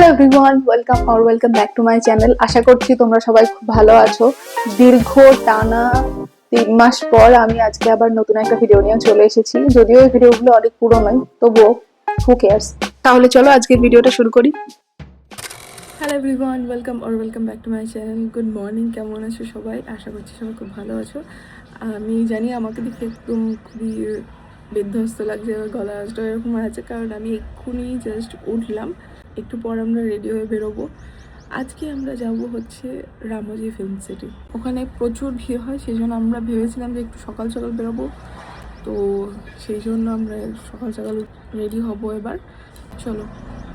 Hello everyone, welcome back to my channel. আশা করছি তোমরা সবাই খুব ভালো আছো। দীর্ঘ টানা 3 মাস পর আমি আজকে আবার নতুন একটা ভিডিও নিয়ে চলে এসেছি। যদিও এই ভিডিওগুলো অনেক পুরনো, তবুও হু কেয়ারস। তাহলে চলো আজকের ভিডিওটা শুরু করি। Hello everyone, welcome back to my channel. Good morning, কেমন আছো সবাই? আশা করছি সবাই খুব ভালো আছো। আমি জানি আমাকে দেখে একদম খুবই বিধ্বস্ত লাগছে, গলা আজটা এরকম আছে, কারণ আমি এক্ষুনি জাস্ট উঠলাম। একটু পর আমরা রেডি হয়ে বেরোবো। আজকে আমরা যাব হচ্ছে রামোজি ফিল্ম সিটি। ওখানে প্রচুর ভিড় হয়, সেই জন্য আমরা ভেবেছিলাম যে একটু সকাল সকাল বেরোবো। তো সেই জন্য আমরা সকাল সকাল রেডি হব। এবার চলো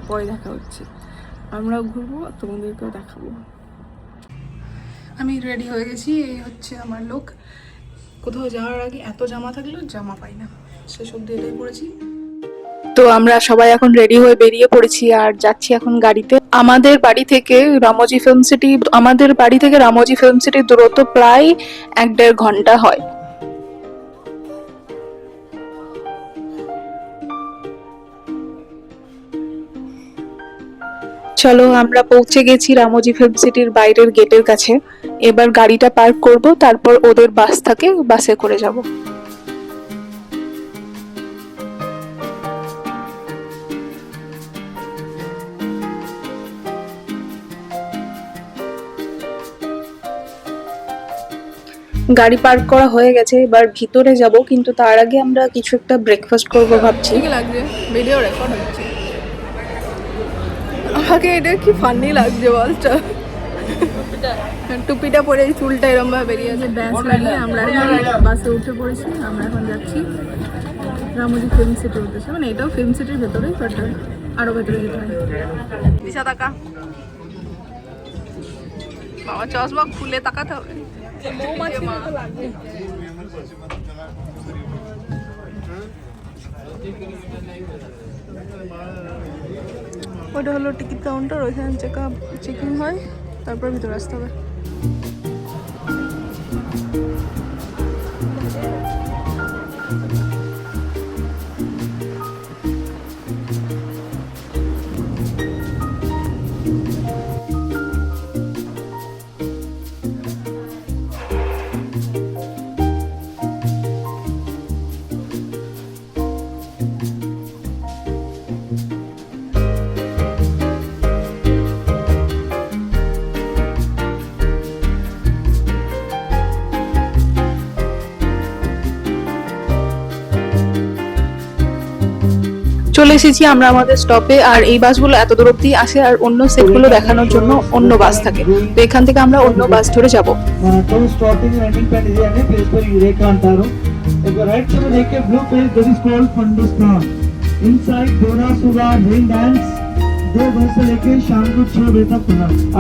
পরে দেখা হচ্ছে। আমরাও ঘুরবো, তোমাদেরকেও দেখাবো। আমি রেডি হয়ে গেছি, এই হচ্ছে আমার লুক। কোথাও যাওয়ার আগে এত জামা থাকলেও জামা পাই না, সেসব দিয়ে এটাই পড়েছি। তো আমরা সবাই এখন রেডি হয়ে বেরিয়ে পড়েছি আর যাচ্ছি এখন গাড়িতে। আমাদের বাড়ি থেকে রামোজি ফিল্ম সিটির দূরত্ব প্রায় 1-1.5 ঘন্টা হয়। চলো, আমরা পৌঁছে গেছি রামোজি ফিল্ম সিটির বাইরের গেটের কাছে। এবার গাড়িটা পার্ক করব, তারপর ওদের বাস থাকে, বাসে করে যাব। গাড়ি পার্ক করা হয়ে গেছে, এবার ভিতরে যাব, কিন্তু তার আগে আমরা কিছু একটা ব্রেকফাস্ট করব ভাবছি। ঠিক লাগছে, ভিডিও রেকর্ড হচ্ছে। আমাকে এটা কি ফানি লাগছে বলটা, টুপিটা পরে চুলটা এরকম ভাবে বেরিয়ে আছে। ব্যাস লাগিয়ে আমরা এখন বাসে উঠে পড়েছি। আমরা এখন যাচ্ছি রামোজি ফিল্ম সিটির উদ্দেশ্যে। মানে এটাও ফিল্ম সিটির ভেতরেই, বাট আরো ভেতরে যেতে হয়। দিশা তাকা, বাবা চশমা খুলে তাকাতে হবে। ওটা হলো টিকিট কাউন্টার, ওইখানে চেকিং হয়, তারপর ভিতরে আসতে হবে। চলে এসেছি আমরা আমাদের স্টপে। আর এই বাসগুলো এত দূর অব্দি আসে, আর অন্য সেটগুলো দেখানোর জন্য অন্য বাস থাকে। তো এখান থেকে আমরা অন্য বাস ধরে যাব।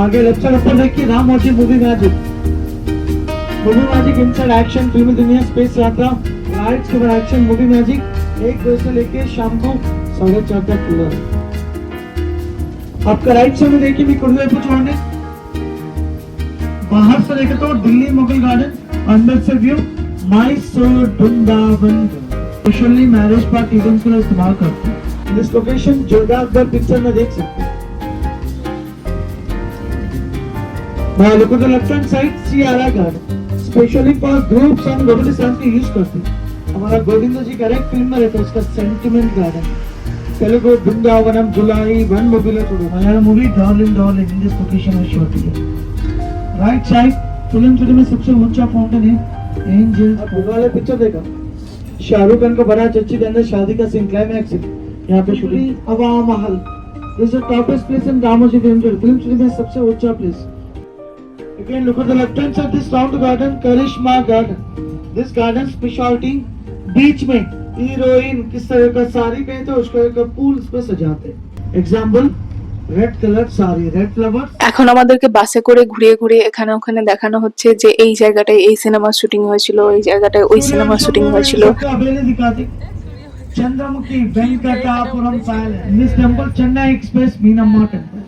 आगे लेफ्ट साइड ऊपर देखिए Ramoji movie magic inside action फिल्मी दुनिया स्पेस यात्रा राइट्स के एक्शन मूवी मैजिक 1-2 से लेके शाम को 4:30 तक खुला। आपका राइट साइड में देखिए भी कुर्ले पे छोड़ने बाहर से देखे तो दिल्ली मुगल गार्डन, अंदर से view Mysore Vrindavan. Specially marriage party events के लिए इस्तेमाल करते हैं। This location Jodha Akbar picture में देख सकते हैं। Now look at the left hand side, Ciara Garden, specially for groups and family के यूज करते हैं। हमारा गोविंद जी का एक फिल्म में रहता है, उसका सेंटिमेंट गार्डन। तेलुगु वृंदावनम जुलाई 1 मूवी ले छोड़ो। हमारा movie darling in this location में शॉट किया। राइट साइड फिल्म सिटी में सबसे ऊंचा फाउंटेन है एंजल। अब वाले पिक्चर देखा, शाहरुख खान का बड़ा चच्ची के अंदर शादी का सीन क्लाइमैक्स है। यहाँ पे शूटिंग हवा महल। This is toppest place in Ramoji film city में सबसे ऊंचा place. Again, look at the left hand side. This round garden, Karishma Garden. This garden specialty बीच में हीरोइन किस तरह का साड़ी पहनते हैं, उसको एक पूल पे सजाते हैं। Example red colour sari, red flowers. এখন আমাদেরকে বাসে করে ঘুরিয়ে ঘুরিয়ে এখানে ওখানে দেখানো হচ্ছে যে এই জায়গাটায় এই সিনেমা শুটিং হয়েছিল, এই জায়গাটায় ওই সিনেমা শুটিং হয়েছিল। Chandramukhi Venkatapuram palace, this temple Chennai Express Meenamma temple.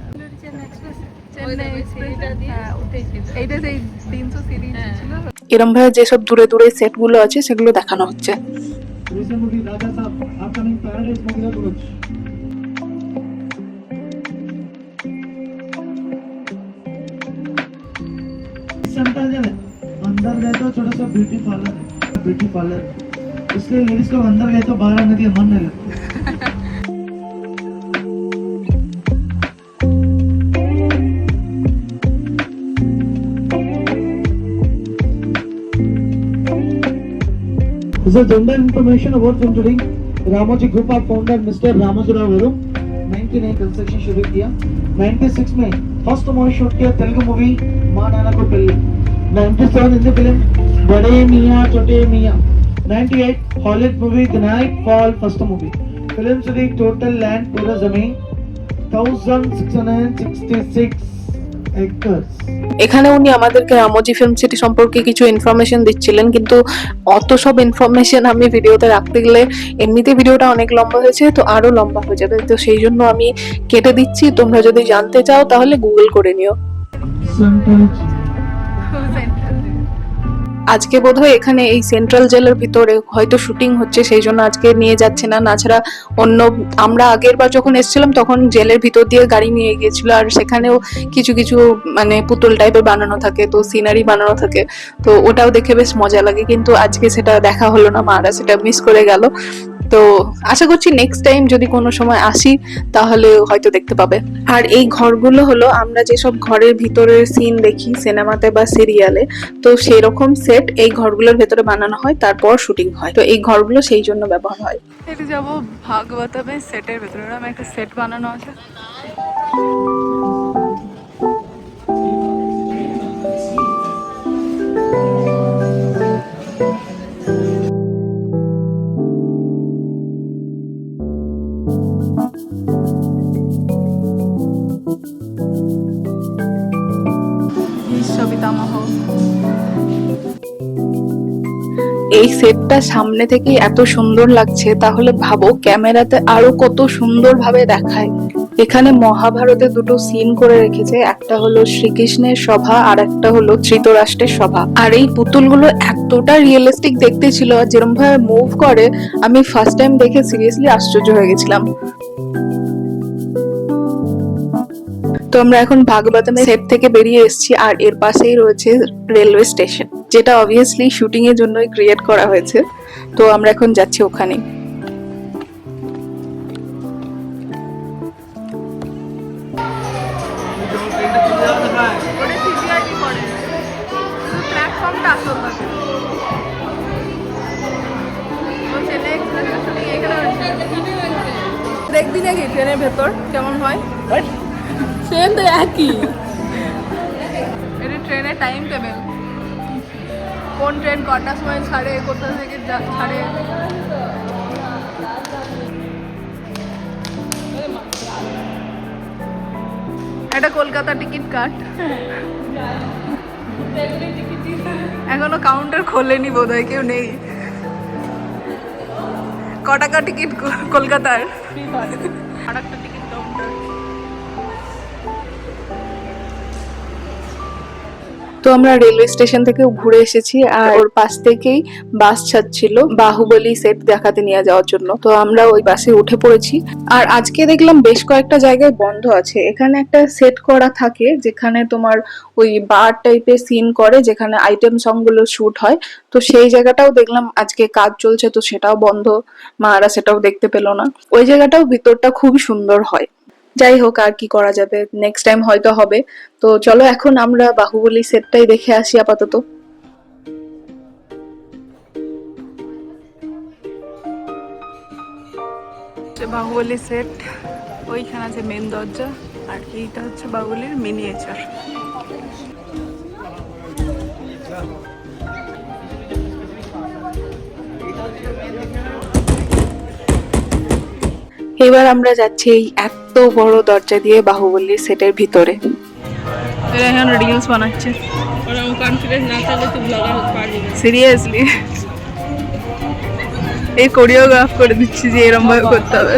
এরম ভাবে যেসব দূরে দূরে সেট গুলো আছে সেগুলো দেখানো হচ্ছে। चलता है जाने अंदर गए तो छोटा सा ब्यूटी पार्लर इसलिए लेडीज लोग अंदर गए तो बाहर आने के लिए मन नहीं लगता This is gender information awards including Ramoji Group of founder Mr. Ramajurao Varu 99 construction शुरू किया 96 में फर्स्ट मूवी शूट किया तेलुगु मूवी मां नाना को पेल्ली 97 हिंदी फिल्म बड़े मियां छोटे मियां 98 Hollywood movie the night fall first movie film से टोटल लैंड पूरा जमीन 1666 एकर्स। এখানে উনি আমাদেরকে রামোজি ফিল্ম সিটি সম্পর্কে কিছু ইনফরমেশন দিচ্ছিলেন, কিন্তু অত সব ইনফরমেশন আমি ভিডিওতে রাখতে গেলে এমনিতে ভিডিওটা অনেক লম্বা হয়েছে, তো আরো লম্বা হয়ে যাবে, তো সেই জন্য আমি কেটে দিচ্ছি। তোমরা যদি জানতে চাও তাহলে গুগল করে নিও। আজকে বোধহয় এখানে এই সেন্ট্রাল জেলের ভিতরে হয়তো শুটিং হচ্ছে, সেই জন্য আজকে নিয়ে যাচ্ছে না। নাছাড়া অন্য আমরা আগের বার যখন এসেছিলাম তখন জেলের ভিতর দিয়ে গাড়ি নিয়ে গিয়েছিল, আর সেখানেও কিছু কিছু মানে পুতুল টাইপের বানানো থাকে, তো সিনারি বানানো থাকে, তো ওটাও দেখে বেশ মজা লাগে। কিন্তু আজকে সেটা দেখা হলো না, মারা সেটা মিস করে গেল। তো আশা করছি নেক্সট টাইম যদি কোনো সময় আসি তাহলে হয়তো দেখতে পাবে। আর এই ঘরগুলো হলো আমরা যেসব ঘরের ভিতরের সিন দেখি সিনেমাতে বা সিরিয়ালে, তো সেই রকম সেট এই ঘরগুলোর ভেতরে বানানো হয়, তারপর শুটিং হয়। তো এই ঘরগুলো সেই জন্য ব্যবহার হয়। এটা যাবো ভাগবতমে সেটের ভেতরে, ওরকম একটা সেট বানানো আছে। পিতামহ এই সেটটা সামনে থেকে এত সুন্দর লাগছে, তাহলে ভাবো ক্যামেরাতে আরো কত সুন্দর ভাবে দেখায়। এখানে মহাভারতে দুটো সিন করে রেখেছে, একটা হলো শ্রীকৃষ্ণের সভা আর একটা হলো ধৃতরাষ্ট্রের সভা। আর এই পুতুলগুলো এতটা রিয়েলিস্টিক দেখতে ছিল, যেরকম ভাবে মুভ করে আমি ফার্স্ট টাইম দেখে সিরিয়াসলি আশ্চর্য হয়ে গেছিলাম। তো আমরা এখন ভাগবতমের সেট থেকে বেরিয়ে এসেছি, আর এর পাশেই রয়েছে রেলওয়ে স্টেশন, যেটা অবভিয়াসলি শুটিং এর জন্যই ক্রিয়েট করা হয়েছে। তো আমরা এখন যাচ্ছি ওখানে। দেখবি নাকি ট্রেনের ভেতর কেমন হয়? ট্রেন তো একই, এটা ট্রেনের টাইম টেবিল, কোন ট্রেন কটার সময় ছাড়ে, কোথা থেকে ছাড়ে। এটা কলকাতা টিকিট কাট, এখনো কাউন্টার খোলেনি বোধহয়, কেউ নেই। ক টাকা টিকিট কলকাতার? আর একটা টিকিট কাউন্টার। তো আমরা রেলওয়ে স্টেশন থেকে ঘুরে এসেছি, আর ওর পাশ থেকেই বাস ছাড়ছিল বাহুবলী সেট দেখাতে নিয়ে যাওয়ার জন্য। তো আমরা ওই বাসে উঠে পড়েছি। আর আজকে দেখলাম বেশ কয়েকটা জায়গায় বন্ধ আছে। এখানে একটা সেট করা থাকে যেখানে তোমার ওই বার টাইপের সিন করে, যেখানে আইটেম সং গুলো শুট হয়, তো সেই জায়গাটাও দেখলাম আজকে কাজ চলছে, তো সেটাও বন্ধ, মারা সেটাও দেখতে পেলো না। ওই জায়গাটাও ভিতরটা খুবই সুন্দর হয়। যাই হোক, আর কি করা যাবে, নেক্সট টাইম হয়তো হবে। তো চলো এখন আমরা বাহুবলী সেটটাই দেখে আসি আপাতত। বাহুবলী সেট ওইখানে আছে মেন দরজা, আর এইটা হচ্ছে বাহুবলীর মিনিয়েচার। এবার আমরা যাচ্ছি এই এত বড় দরজা দিয়ে বাহুবলীর সেটের ভিতরে। এরা এখন রিলস বানাচ্ছে, সিরিয়াসলি এই কোরিওগ্রাফ করে দিচ্ছি যে এরকম ভাবে করতে হবে।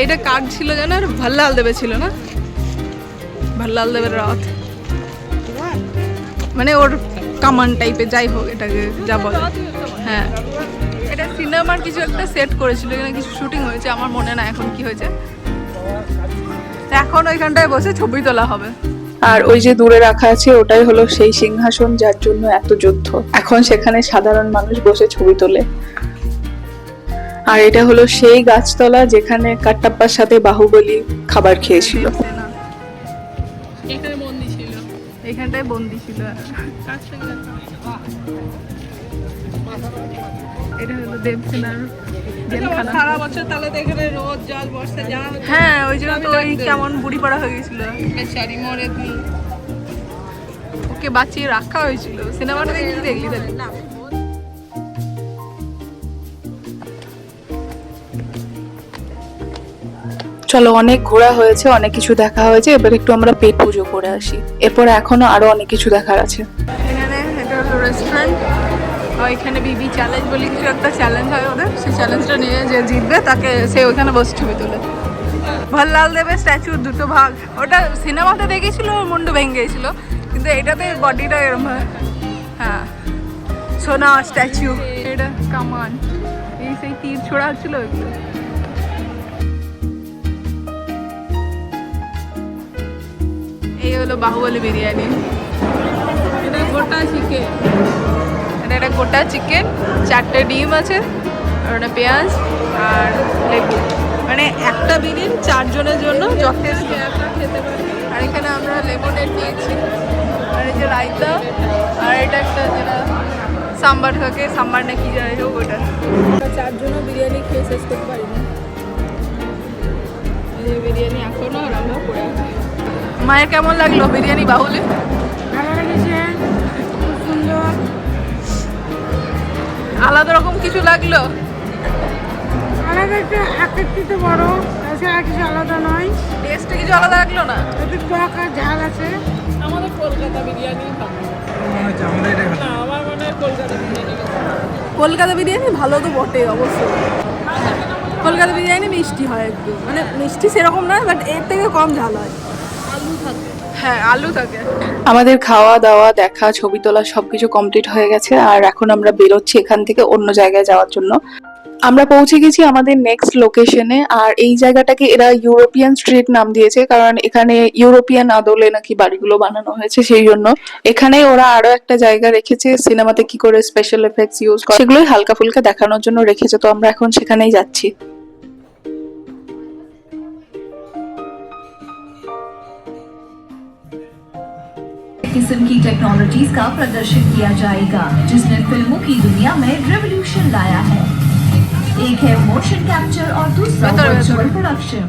এটা কার ছিল জানো? ভাল্লাল দেবের ছিল না? ভাল্লাল দেবের রথ, মানে ওর কামান টাইপের, যাই হোক এটাকে যা বলে। হ্যাঁ, এটা সিনেমার কিছু একটা সেট করেছিল, এখানে কিছু শুটিং হয়েছে, আমার মনে না এখন কি হয়েছে। এখন ওইখানটায় বসে ছবি তোলা হবে। আর ওই যে দূরে রাখা আছে ওটাই হলো সেই সিংহাসন যার জন্য এত যুদ্ধ। এখন সেখানে সাধারণ মানুষ বসে ছবি তোলে। আর এটা হলো সেই গাছতলা যেখানে কাট্টাপ্পার সাথে বাহুবলী খাবার খেয়েছিল। এখানে বন্দি ছিল, এখানটায় বন্দি ছিল। এটা হলো দেবসেনার জেলখানা। সারা বছর তাহলে তো এখানে রোদ জল বর্ষা যা হতো। হ্যাঁ, ওই জন্য তো ওই কেমন বুড়ি পড়া হয়ে গেছিল, বেচারি মরে দি ওকে বাঁচিয়ে রাখা হয়েছিল। সিনেমাটা দেখলি তাহলে না? চলো, অনেক ঘোরা হয়েছে, অনেক কিছু দেখা হয়েছে, এবার একটু আমরা পেট পুজো করে আসি। এরপরে এখনো আরো অনেক কিছু দেখার আছে। এখানে এটা হলো রেস্টুরেন্ট। এখানে বিবি চ্যালেঞ্জ বলে কিছু একটা চ্যালেঞ্জ হয় ওদের, সেই চ্যালেঞ্জটা নিয়ে যে জিতবে তাকে সে ওইখানে বসে ছবি তোলে। ভল্লাল দেবের স্ট্যাচুর দুটো ভাগ, ওটা সিনেমাতে দেখেছিল, ওর মুন্ডু ভেঙে গেছিল, কিন্তু এটাতে বডিটা এরকম হয়। হ্যাঁ, সোনা স্ট্যাচু। এটা কামান, এই সেই তীর ছোড়া হচ্ছিল ওইগুলো। এই হলো বাহুবলী বিরিয়ানি। এটা গোটা চিকেন, এটা গোটা চিকেন, 4টে ডিম আছে, আর একটা পেঁয়াজ আর লেবু। মানে একটা বিরিয়ানি 4 জনের জন্য যথেষ্ট খেতে পারে। আর এখানে আমরা লেমনের নিয়েছি, আর এই যে রায়তা, আর এটা একটা যেটা সাম্বার থাকে, সাম্বার না কি যাই হোক ওটা। 4 জনও বিরিয়ানি খেয়ে শেষ করতে পারি না। এই বিরিয়ানি এখনো আর আমরা পড়ে আছি। মায়ের কেমন লাগলো বিরিয়ানি বাহুলে? ভালো লেগেছে, খুব সুন্দর। আলাদা রকম কিছু লাগলো? আলাদা একটু তো বড়, তাছাড়া কিছু আলাদা নয়। টেস্টে কিছু আলাদা লাগলো না? একটু টক আর ঝাল আছে। আমাদের কলকাতা বিরিয়ানি ভালো। না, আমার মনে হয় কলকাতা বিরিয়ানি। কলকাতা বিরিয়ানি ভালো তো বটে অবশ্যই। কলকাতা বিরিয়ানি মিষ্টি হয় একটু, মানে মিষ্টি সেরকম নয়, বাট এর থেকে কম ঝাল হয়। আলু থাকে, হ্যাঁ আলু থাকে। আমাদের খাওয়া দাওয়া দেখা ছবি তোলা সবকিছু কমপ্লিট হয়ে গেছে, আর এখন আমরা বেরোচ্ছি এখান থেকে অন্য জায়গায় যাওয়ার জন্য। আমরা পৌঁছে গেছি আমাদের নেক্সট লোকেশনে। আর এই জায়গাটাকে এরা ইউরোপিয়ান স্ট্রিট নাম দিয়েছে, কারণ এখানে ইউরোপিয়ান আদলে নাকি বাড়িগুলো বানানো হয়েছে, সেই জন্য এখানে ওরা আরো একটা জায়গা রেখেছে সিনেমাতে কি করে স্পেশাল এফেক্টস ইউজ করে সেগুলোই হালকা ফুলকা দেখানোর জন্য রেখেছে। তো আমরা এখন সেখানেই যাচ্ছি। किस्म की टेक्नोलॉजीज का प्रदर्शन किया जाएगा, जिसने फिल्मों की दुनिया में रेवोल्यूशन लाया है। एक है मोशन कैप्चर और दूसरा वर्चुअल प्रोडक्शन।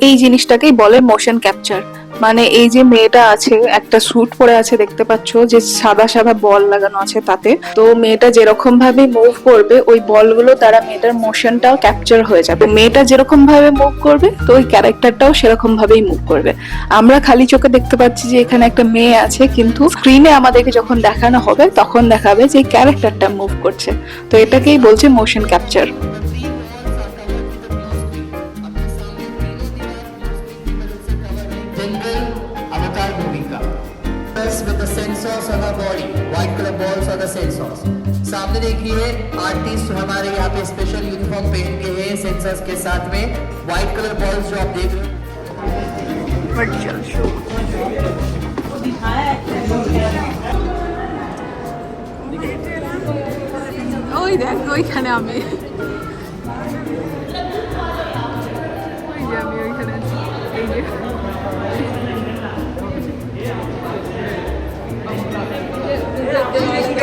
এই জিনিসটাকেই বলে মোশন ক্যাপচার। মানে এই যে মেয়েটা আছে, একটা স্যুট পরে আছে দেখতে পাচ্ছ, যে সাদা সাদা বল লাগানো আছে তাতে। তো মেয়েটা যেরকম ভাবে মুভ করবে ওই বলগুলো দ্বারা মেয়েটার মোশনটাও ক্যাপচার হয়ে যাবে। মেয়েটা যেরকম ভাবে মুভ করবে তো ওই ক্যারেক্টারটাও সেরকম ভাবেই মুভ করবে। আমরা খালি চোখে দেখতে পাচ্ছি যে এখানে একটা মেয়ে আছে, কিন্তু স্ক্রিনে আমাদেরকে যখন দেখানো হবে তখন দেখাবে যে ক্যারেক্টারটা মুভ করছে। তো এটাকেই বলছে মোশন ক্যাপচার। Avatar movie का with the sensors on our body, white color balls are the sensors. सामने देखिए आर्टिस्ट हमारे यहाँ पे स्पेशल यूनिफॉर्म पहन के हैं सेंसर्स के साथ में व्हाइट कलर बॉल्स जो आप देख रहे हो। ওই দেখ ওইখানে আমি, ওই যে আমি ওইখানে আছি, এই যে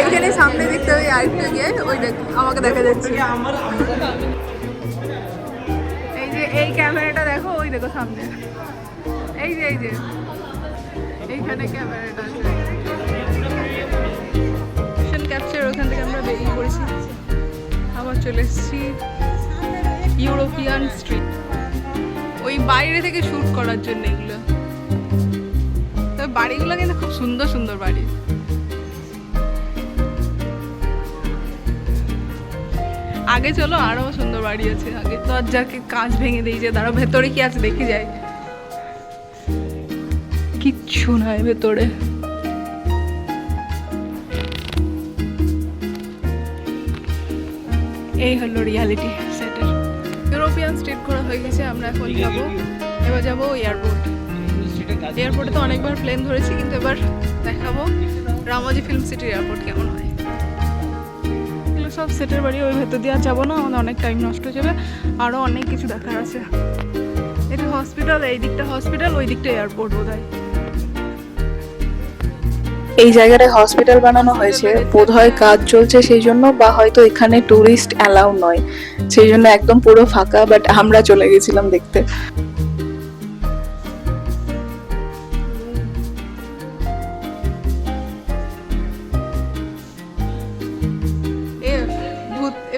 এইখানে সামনে দেখতে হবে, আরেকটু গিয়ে ওই দেখ আমাকে দেখা যাচ্ছে। এই যে এই ক্যামেরাটা দেখো, ওই দেখো সামনে, এই যে এইখানে ক্যামেরাটা আছে। মোশন ক্যাপচার, ওখান থেকে আমরা বেরিয়ে পড়েছি, আবার চলে এসেছি ইউরোপিয়ান স্ট্রিট। ওই বাইরে থেকে শুট করার জন্য এগুলো। তবে বাড়িগুলো কিন্তু খুব সুন্দর সুন্দর বাড়ি। আগে চলো, আরো সুন্দর বাড়ি আছে আগে। দরজাকে কাঁচ ভেঙে দিয়েছে, দাঁড়াও ভেতরে কি আছে দেখে যাই। কিচ্ছু নাই ভেতরে। এই হলো রিয়ালিটি সেটের। ইউরোপিয়ান স্ট্রিট ঘোরা হয়ে গেছে, আমরা এখন এবার যাবো এয়ারপোর্ট। এয়ারপোর্টে তো অনেকবার প্লেন ধরেছি, কিন্তু এবার দেখাবো রামোজি ফিল্ম সিটির এয়ারপোর্ট কেমন হয়। এগুলো সব সেটের বাড়ি, ওই ভেতর দিয়ে আর যাবো না, আমাদের অনেক টাইম নষ্ট হয়ে যাবে। আরও অনেক কিছু দেখার আছে। এটা হসপিটাল, এই দিকটা হসপিটাল, ওই দিকটা এয়ারপোর্ট বোধহয়। এই জায়গাটায় হসপিটাল বানানো হয়েছে, বোধহয় কাজ চলছে সেই জন্য, বা হয়তো এখানে টুরিস্ট অ্যালাউ নয় সেই জন্য একদম পুরো ফাঁকা, বাট আমরা চলে গেছিলাম দেখতে।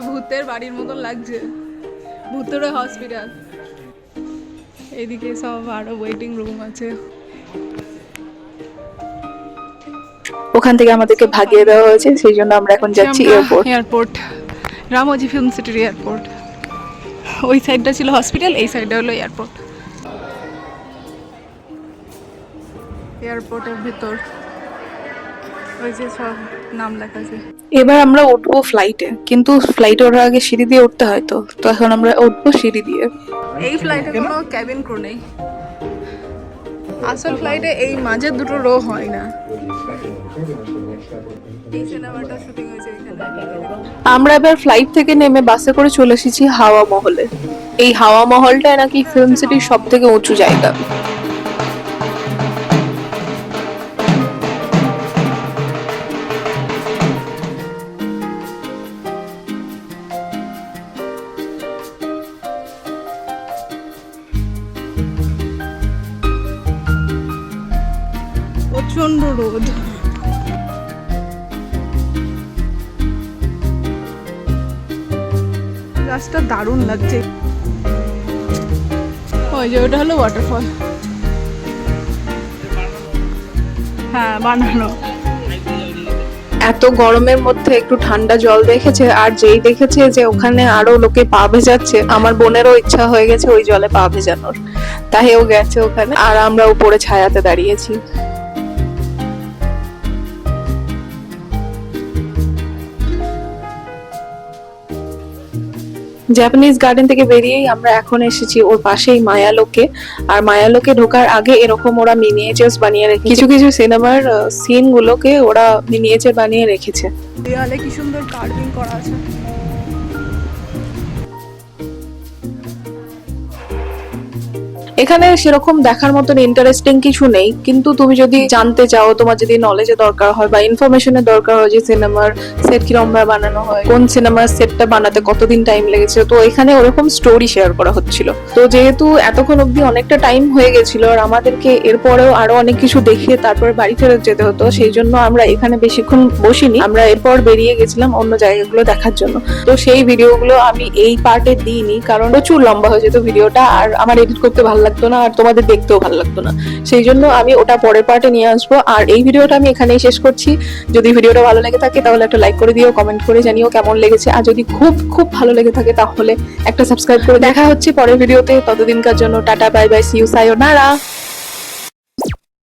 ভূতের বাড়ির মতন লাগছে, ভূতের হসপিটাল। এইদিকে সব আরো ওয়েটিং রুম আছে। ওখান থেকে আমাদেরকে ভাগিয়ে দেওয়া হয়েছে, সেই জন্য আমরা এখন যাচ্ছি এয়ারপোর্ট। এয়ারপোর্ট, রামোজি ফিল্ম সিটির এয়ারপোর্ট। ওই সাইডটা ছিল হসপিটাল, এই সাইডটা হলো এয়ারপোর্ট। এয়ারপোর্টের ভিতর ওই যে সব নাম লেখা আছে। এবার আমরা উঠবো ফ্লাইটে, কিন্তু ফ্লাইটে ওঠার আগে সিঁড়ি দিয়ে উঠতে হয়, তো এখন আমরা উঠবো সিঁড়ি দিয়ে। এই ফ্লাইটে কোনো ক্যাবিন ক্রু নেই। আসল ফ্লাইটে এই মাঝের দুটো রো হয় না। এই সিনেমাটা শুটিং হয়েছে এখানে। আমরা এবার ফ্লাইট থেকে নেমে বাসে করে চলে এসেছি হাওয়া মহলে। এই হাওয়া মহলটা নাকি ফিল্ম সিটির সব থেকে উঁচু জায়গা। প্রচন্ড রোদ। গাছটা দারুণ লাগছে। ওই যে ওটা হলো ওয়াটারফল। হ্যাঁ, বানানো। এত গরমের মধ্যে একটু ঠান্ডা জল দেখেছে, আর যেই দেখেছে যে ওখানে আরো লোকে পা ভেজাচ্ছে, আমার বোনেরও ইচ্ছা হয়ে গেছে ওই জলে পা ভেজানোর, তাই ও গেছে ওখানে, আর আমরা উপরে ছায়াতে দাঁড়িয়েছি। জাপানিজ গার্ডেন থেকে বেরিয়েই আমরা এখন এসেছি ওর পাশেই মায়ালোকে। আর মায়ালোকে ঢোকার আগে এরকম ওরা মিনিয়েচার্স বানিয়ে রেখেছে, কিছু কিছু সিনেমার সিন গুলোকে ওরা মিনিয়েচার বানিয়ে রেখেছে। দেয়ালে কি সুন্দর কার্ভিং করা আছে। এখানে সেরকম দেখার মতন ইন্টারেস্টিং কিছু নেই, কিন্তু তুমি যদি জানতে চাও, তোমার যদি নলেজের দরকার হয় বা ইনফরমেশনের দরকার হয় যে সিনেমার সেট কিরকম ভাবে বানানো হয়, কোন সিনেমার সেটটা বানাতে কতদিন টাইম লেগেছে, তো এখানে ওরকম স্টোরি শেয়ার করা হচ্ছিল। তো যেহেতু এতক্ষণ অব্দি অনেকটা টাইম হয়ে গেছিল আর আমাদেরকে এরপরেও আরো অনেক কিছু দেখিয়ে তারপরে বাড়ি ফেরত যেতে হতো, সেই জন্য আমরা এখানে বেশিক্ষণ বসিনি, আমরা এরপর বেরিয়ে গেছিলাম অন্য জায়গাগুলো দেখার জন্য। তো সেই ভিডিওগুলো আমি এই পার্টে দিইনি, কারণ প্রচুর লম্বা হয়ে যেত ভিডিওটা, আর আমার এডিট করতে ভালো লাগতো না, আর তোমাদের দেখতেও ভালো লাগতো না, সেই জন্য আমি ওটা পরের পার্টে নিয়ে আসবো। আর এই ভিডিওটা আমি এখানেই শেষ করছি। যদি ভিডিওটা ভালো লেগে থাকে তাহলে একটা লাইক করে দিও, কমেন্ট করে জানিও কেমন লেগেছে, আর যদি খুব খুব ভালো লেগে থাকে তাহলে একটা সাবস্ক্রাইব করে। দেখা হচ্ছে পরের ভিডিওতে, ততদিনকার জন্য tata, bye bye, see you, সায়োনারা।